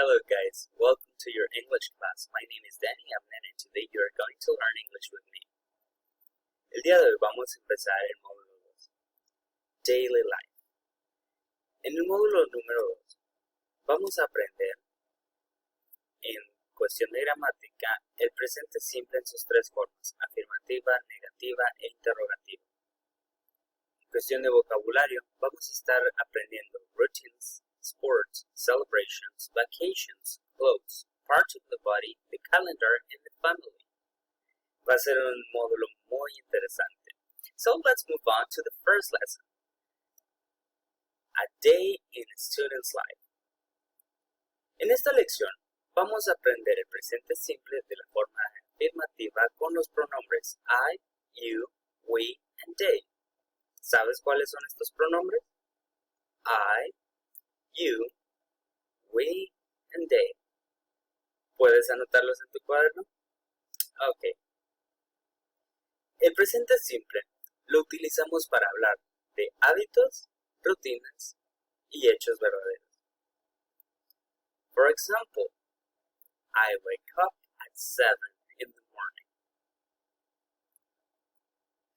Hello guys, welcome to your English class. My name is Danny Abner and today you are going to learn English with me. El día de hoy vamos a empezar el módulo 2, Daily Life. En el módulo número 2 vamos a aprender en cuestión de gramática el presente simple en sus tres formas, afirmativa, negativa e interrogativa. En cuestión de vocabulario vamos a estar aprendiendo routines, sports, celebrations, vacations, clothes, parts of the body, the calendar, and the family. Va a ser un módulo muy interesante. So let's move on to the first lesson. A day in a student's life. En esta lección vamos a aprender el presente simple de la forma afirmativa con los pronombres I, you, we, and they. ¿Sabes cuáles son estos pronombres? I, you, we, and they. ¿Puedes anotarlos en tu cuaderno? Ok. El presente simple lo utilizamos para hablar de hábitos, rutinas y hechos verdaderos. For example, I wake up at 7 in the morning.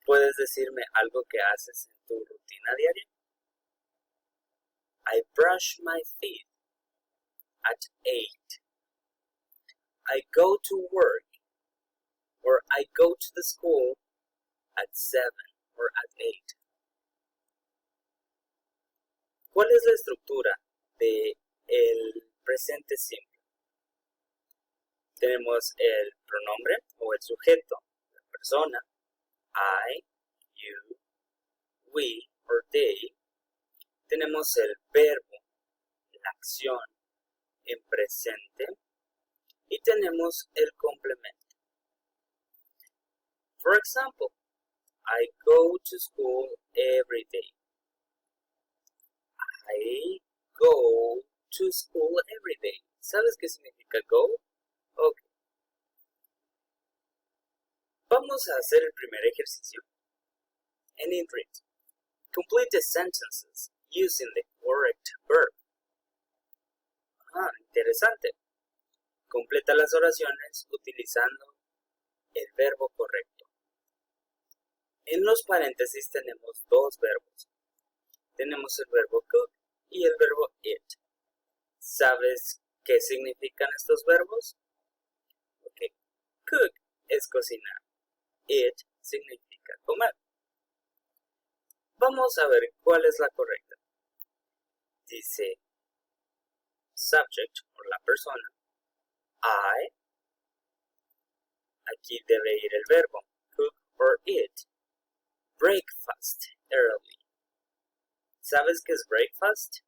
¿Puedes decirme algo que haces en tu rutina diaria? I brush my teeth at 8. I go to work or I go to the school at 7 or at 8. ¿Cuál es la estructura de el presente simple? Tenemos el pronombre o el sujeto, la persona, I, you, we or they. Tenemos el verbo, la acción en presente y tenemos el complemento. For example, I go to school every day. I go to school every day. ¿Sabes qué significa go? Ok. Vamos a hacer el primer ejercicio. And in read. Complete the sentences using the correct verb. Interesante. Completa las oraciones utilizando el verbo correcto. En los paréntesis tenemos dos verbos. Tenemos el verbo cook y el verbo eat. ¿Sabes qué significan estos verbos? Ok. Cook es cocinar. Eat significa comer. Vamos a ver cuál es la correcta. Dice subject o la persona I. Aquí debe ir el verbo cook or eat. Breakfast early. ¿Sabes qué es breakfast?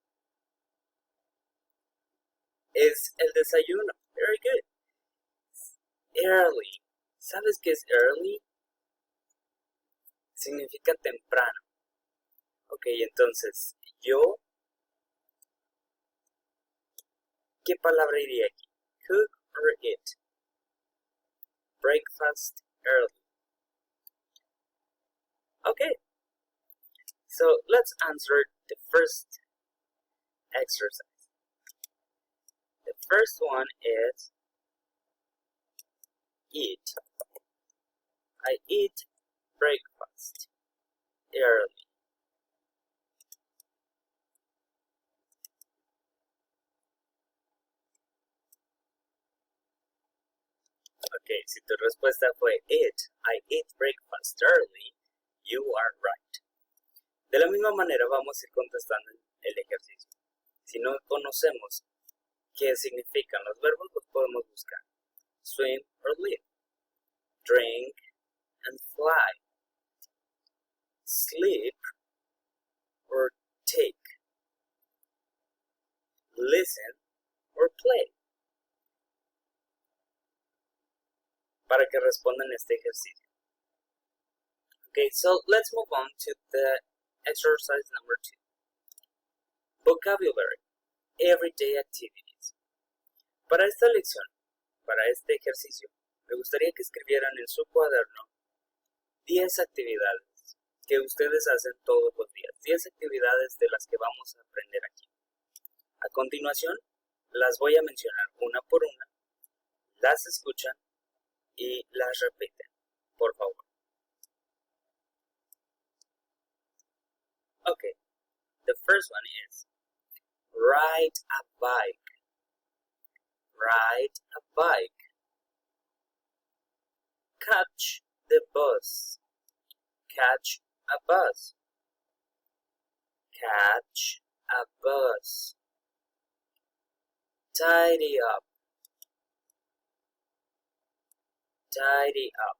Es el desayuno. Very good. Early. ¿Sabes qué es early? Significa temprano. Ok, entonces, yo, ¿qué palabra iría aquí? Cook or eat? Breakfast early. Okay, so let's answer the first exercise. The first one is eat. I eat breakfast early. Ok, si tu respuesta fue eat, I eat breakfast early, you are right. De la misma manera vamos a ir contestando el ejercicio. Si no conocemos qué significan los verbos, los podemos buscar. Swim or live. Drink and fly. Sleep or take. Listen or play. Para que respondan este ejercicio. Okay, so let's move on to the exercise number 2. Vocabulary, everyday activities. Para esta lección, para este ejercicio, me gustaría que escribieran en su cuaderno 10 actividades que ustedes hacen todos los días. 10 actividades de las que vamos a aprender aquí. A continuación, Las voy a mencionar una por una, las escuchan y las repiten, por favor. Okay, the first one is ride a bike. Ride a bike. Catch the bus. Catch a bus. Catch a bus. Tidy up. Tidy up.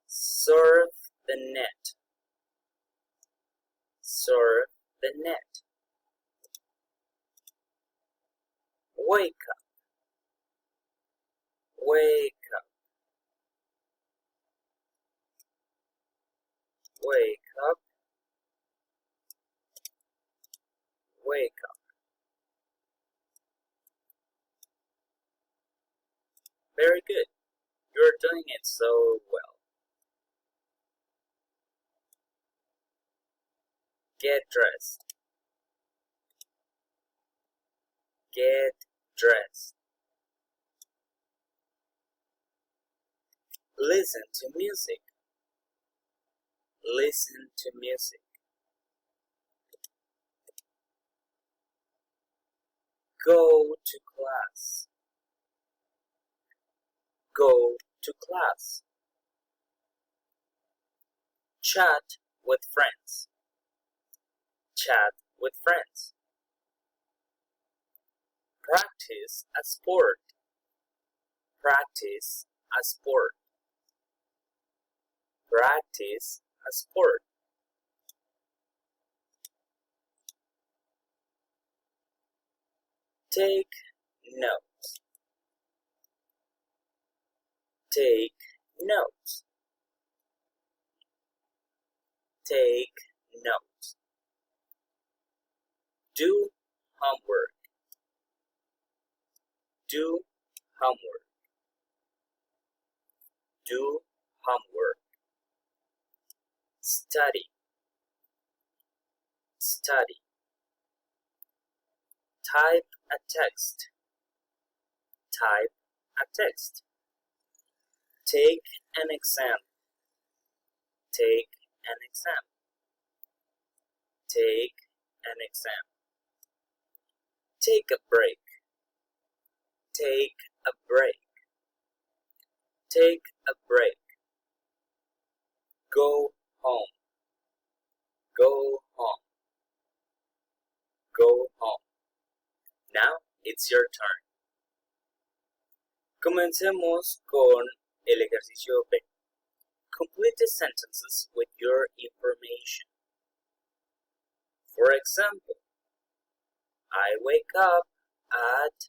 Surf the net. Surf the net. Wake up. Wake up. Wake up. Wake up. Very good. You're doing it so well. Get dressed. Get dressed. Listen to music. Listen to music. Go to class. Go to class. Chat with friends. Chat with friends. Practice a sport. Practice a sport. Practice a sport. Take notes. Take notes. Take notes. Do homework. Do homework. Do homework. Study. Study. Type a text. Type a text. Take an exam. Take an exam. Take an exam. Take a break. Take a break. Take a break. Go home. Go home. Go home. Now it's your turn. Comencemos con el ejercicio B. Complete the sentences with your information. For example, I wake up at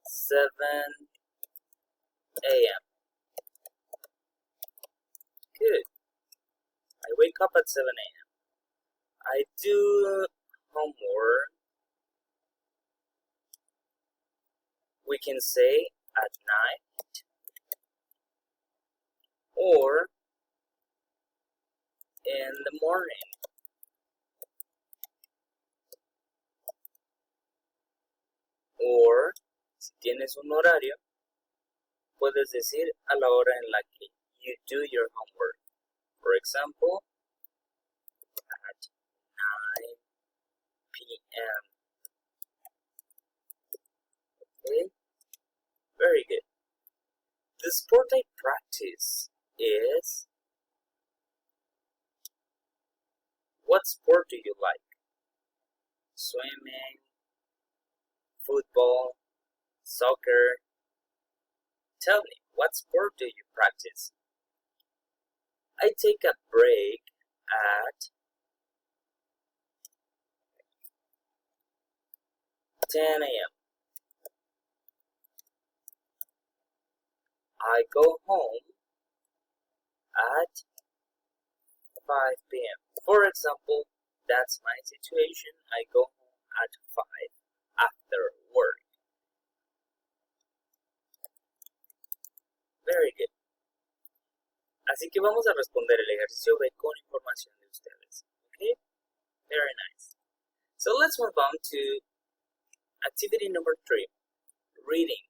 7 a.m. Good. I wake up at 7 a.m. I do homework. We can say at night or in the morning. Or, si tienes un horario, puedes decir a la hora en la que you do your homework. For example, at 9 p.m. Okay, very good. The sport I practice is... What sport do you like? Swimming, football, soccer. Tell me, what sport do you practice? I take a break at 10 a.m. I go home at 5 p.m. For example, that's my situation. I go home at 5 after work. Very good. Así que vamos a responder el ejercicio B con información de ustedes. Okay? Very So let's move on to activity number 3, reading.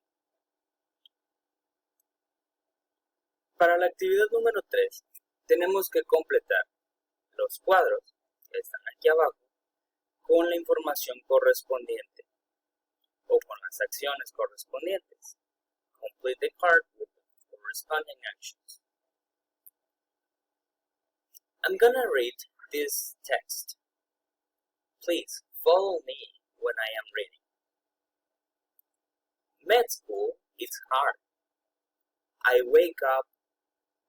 Para la actividad número 3, tenemos que completar los cuadros que están aquí abajo con la información correspondiente o con las acciones correspondientes. Complete the card with the corresponding actions. I'm gonna read this text. Please follow me when I am reading. Med school is hard. I wake up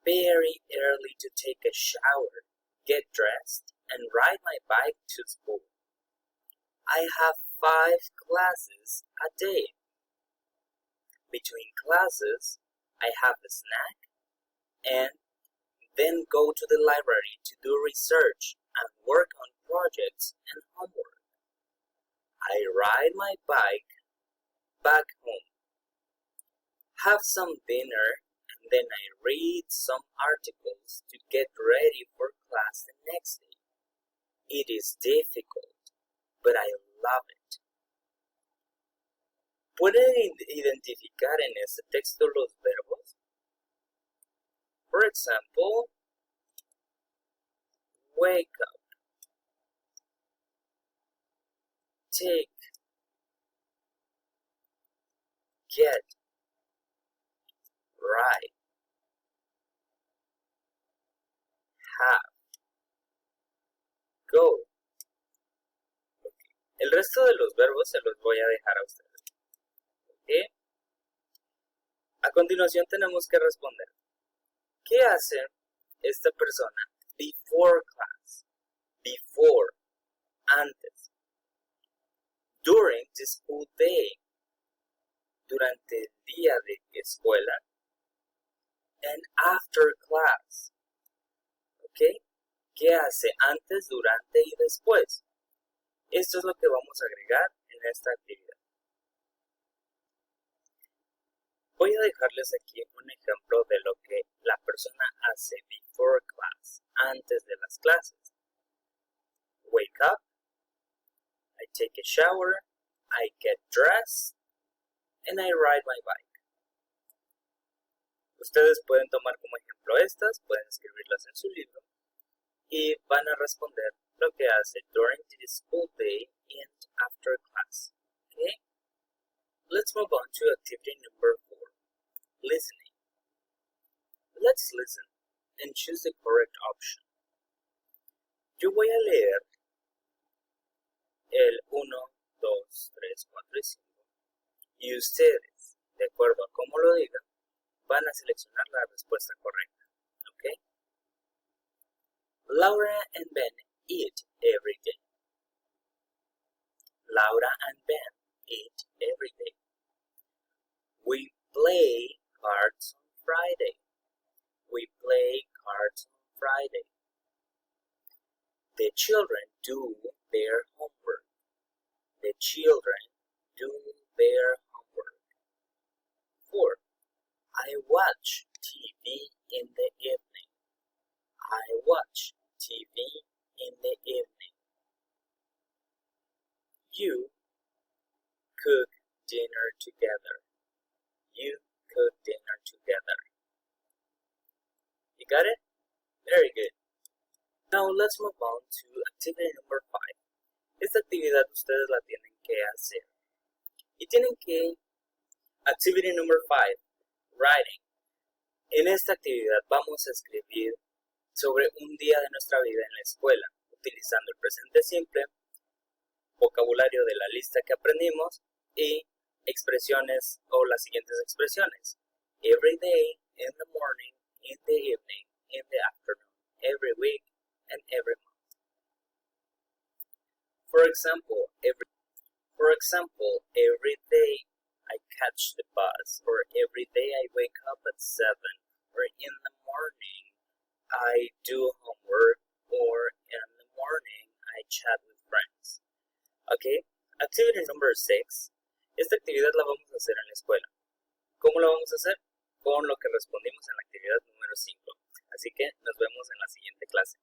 very early to take a shower, get dressed, and ride my bike to school. I have 5 classes a day. Between classes, I have a snack and then go to the library to do research and work on projects and homework. I ride my bike back home, have some dinner, and then I read some articles to get ready for class the next day. It is difficult, but I love it. ¿Pueden identificar en este texto los verbos? For example, wake up, take, get, ride, have, go. Okay. El resto de los verbos se los voy a dejar a ustedes. ¿Okay? A continuación tenemos que responder. ¿Qué hace esta persona before class? Before, antes. During the school day, durante el día de escuela. And after class. ¿Ok? ¿Qué hace antes, durante y después? Esto es lo que vamos a agregar en esta actividad. Voy a dejarles aquí un ejemplo de lo que la persona hace before class, antes de las clases. Wake up, I take a shower, I get dressed, and I ride my bike. Ustedes pueden tomar como ejemplo estas, pueden escribirlas en su libro y van a responder lo que hace during the school day and after class. Okay? Let's move on to activity number 4, listening. Let's listen and choose the correct option. Yo voy a leer el 1, 2, 3, 4 y 5 y ustedes, de acuerdo a cómo lo digan, van a seleccionar la respuesta correcta. ¿Ok? Laura and Ben eat every day. Laura and Ben eat every day. We play cards on Friday. We play cards on Friday. The children do their homework. The children do their homework. 4. I watch TV in the evening. I watch TV in the evening. You cook dinner together. You cook dinner together. You got it? Very good. Now let's move on to activity number 5. Esta actividad ustedes la tienen que hacer. Y tienen que... Activity number 5. Writing. En esta actividad vamos a escribir sobre un día de nuestra vida en la escuela, utilizando el presente simple, vocabulario de la lista que aprendimos y expresiones o las siguientes expresiones. Every day, in the morning, in the evening, in the afternoon, every week, and every month. For example, every day I catch the bus, or every day I wake up at 7, or in the morning I do homework, or in the morning I chat with friends. Okay, activity number 6. Esta actividad la vamos a hacer en la escuela. ¿Cómo la vamos a hacer? Con lo que respondimos en la actividad número 5. Así que nos vemos en la siguiente clase.